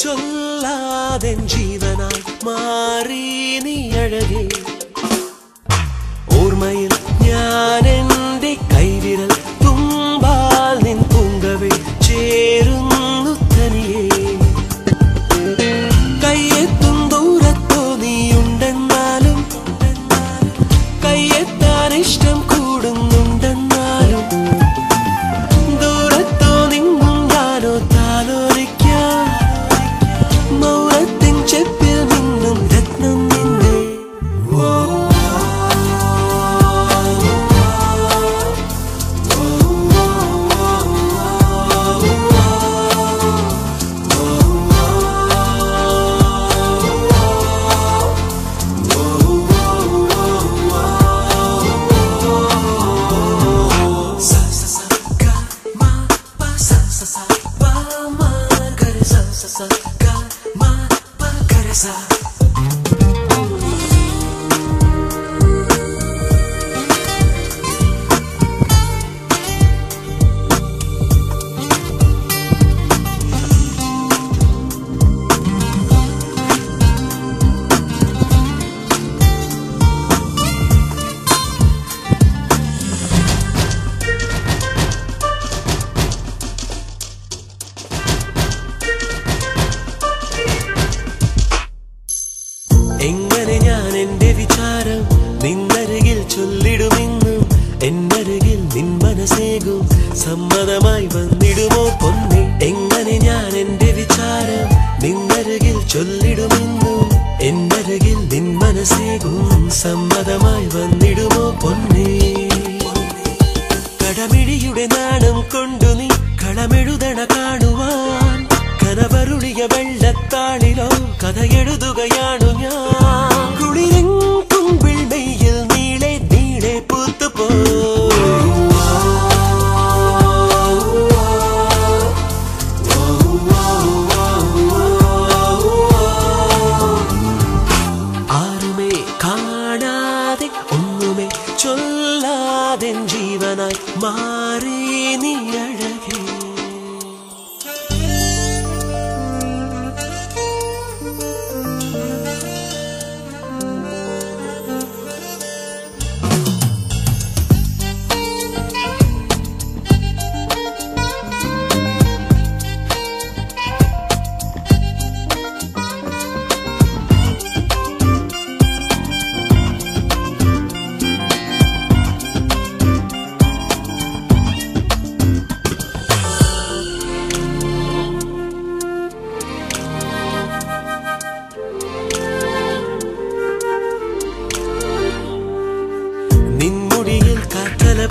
ചൊല്ലാതെൻ ജീവനായി മാറി നീ അഴകേ ഓർമ്മയിൽ ഞാൻ എൻ്റെ കൈവിരൽ തുമ്പാൽ നിൻ പൂങ്കവേ ചേരുന്നു തനിയേ കയ്യെത്തും ദൂരത്തോ നീയുണ്ടെന്നാലും കയ്യെത്താൻ ഇഷ്ടം കൂടുന്നുണ്ടെന്നാലും ദൂരത്തോ നിന്നും ഞാനോ താലോലിക്കാം മൗനത്തിൻ ചെപ്പിൽ നിന്നും രത്നം നിന്നെ എങ്ങനെ ഞാൻ എൻ്റെ വിചാരം നിന്നരികിൽ ചൊല്ലിടുമെന്നും എന്നരികിൽ നിൻ മനസ്സേകും സമ്മതമായി വന്നിടുമോ പൊന്നെ എങ്ങനെ ഞാൻ എൻ്റെ വിചാരം നിന്നരികിൽ ചൊല്ലിടുമെന്നും എന്നരികിൽ നിൻ മനസ്സേകും സമ്മതമായി വന്നിടുമോ പൊന്നെ കടമിഴിയുടെ നാണം കൊണ്ടു നീ കളമെഴുതണ കാണുവാൻ കനവരുളിയ വെള്ളത്താളിലോ കഥയെഴുതുകയാണു ഞാൻ കുളിരും കുമ്പിൾ മെയ്യിൽ നീളെ നീളെ പൂത്തുപോ ആരുമേ കാണാതെ ഒന്നുമേ ചൊല്ലാതെ ജീവനായി മാറി നീ അഴകേ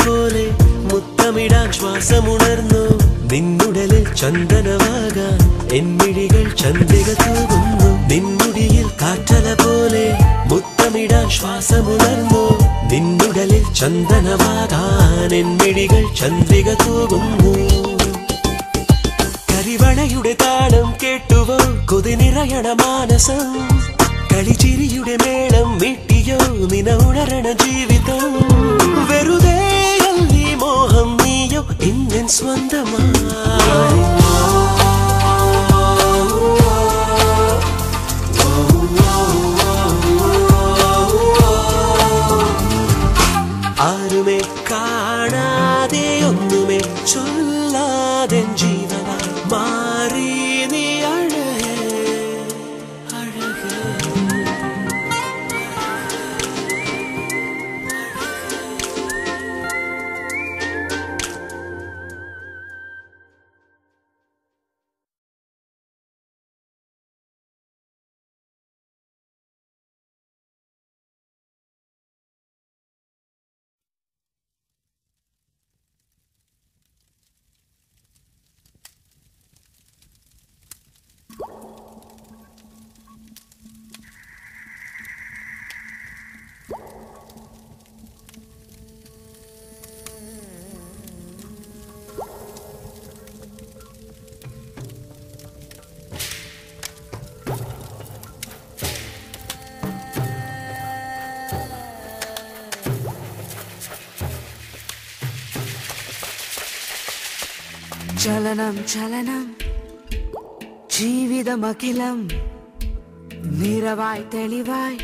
പോലെ മുത്തമിടാൻ ശ്വാസമുണർന്നു നിന്നുടലിൽ ചന്ദനമാകാൻ എന്നിഴികൾ ചന്ദ്രിക തൂകുന്നു നിന്നുടിയിൽ കാറ്റല പോലെ മുത്തമിടാൻ ശ്വാസമുണർന്നു നിന്നുടലിൽ ചന്ദനമാകാൻ എന്നിഴികൾ ചന്ദ്രിക തൂകുന്നു കരിവളയുടെ താളം കേട്ടുവോ കൊതി നിറയണ മാനസം കളിച്ചിരിയുടെ മേളം മീട്ടിയോ നിന ഉണരണ ജീവിതം വെറുതെ അല്ലി മോഹം നീയോ ഇന്നൻ സ്വന്തമായി ആരുമേ കാണാതെ ഒന്നുമേ ചൊല്ലാതെ ജീവനായി മാറി നീ ചലനം ചലനം ജീവിതമഖിലം നിറവായി തെളിവായി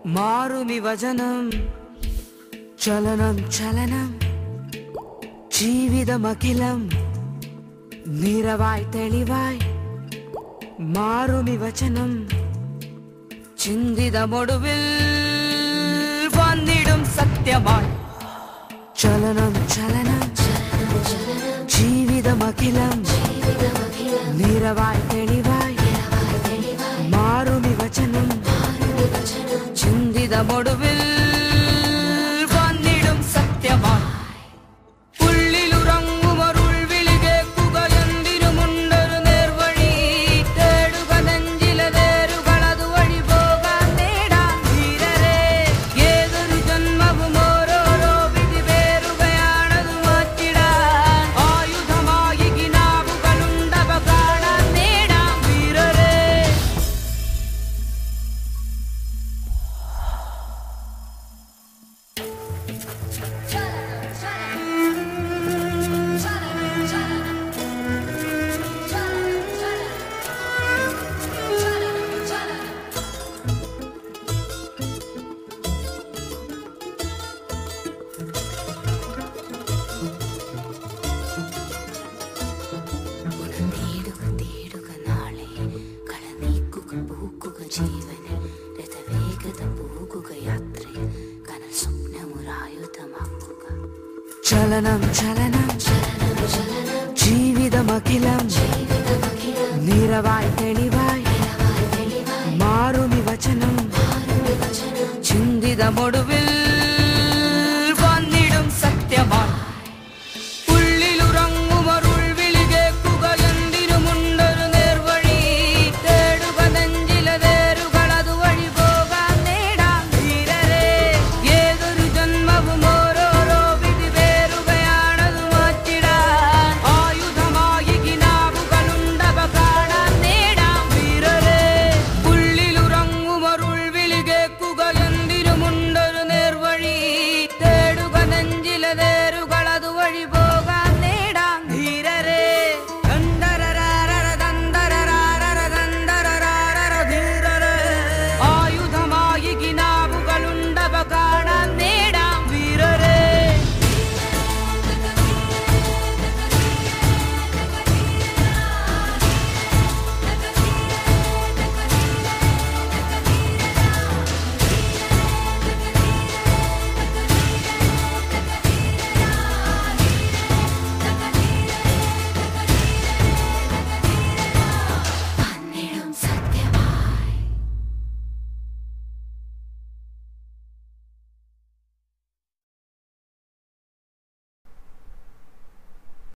മാറുമി വചനം ചലനം ചലനം ജീവിതമഖിലം നിറവായി തെളിവായി മാറുമി വചനം ചിന്തിതമൊടുവിൽ വന്നിടും സത്യമായി ചലനം ചലനം ജീവിതമഖിലം നിറവായി തെളിവായി മാറുമി വചനം ചിന്തിതമൊടുവിൽ വന്നിടും സത്യമായി ഉള്ളിലുറങ്ങുമരുൾ വിളി കേൾക്കുക എന്തിനുമുണ്ടൊരു നേർവഴി തേടുക നെഞ്ചിലെ നേരുകളതു വഴി പോകാൻ നേടാൻ ധീരരെ ഏതൊരു ജന്മവും ഓരോരോ വിധി പേറുകയാണതു മാറ്റിടാൻ ആയുധമായി കിനാവുകളുണ്ടവ കാണാൻ നേടാൻ ധീരരെ ചലനം ചലനം ജീവിതമഖിലം നിറവായി തെളിവായി മാറുമി വചനം ചിന്തിതമൊടുവിൽ വന്നിടും സത്യമായി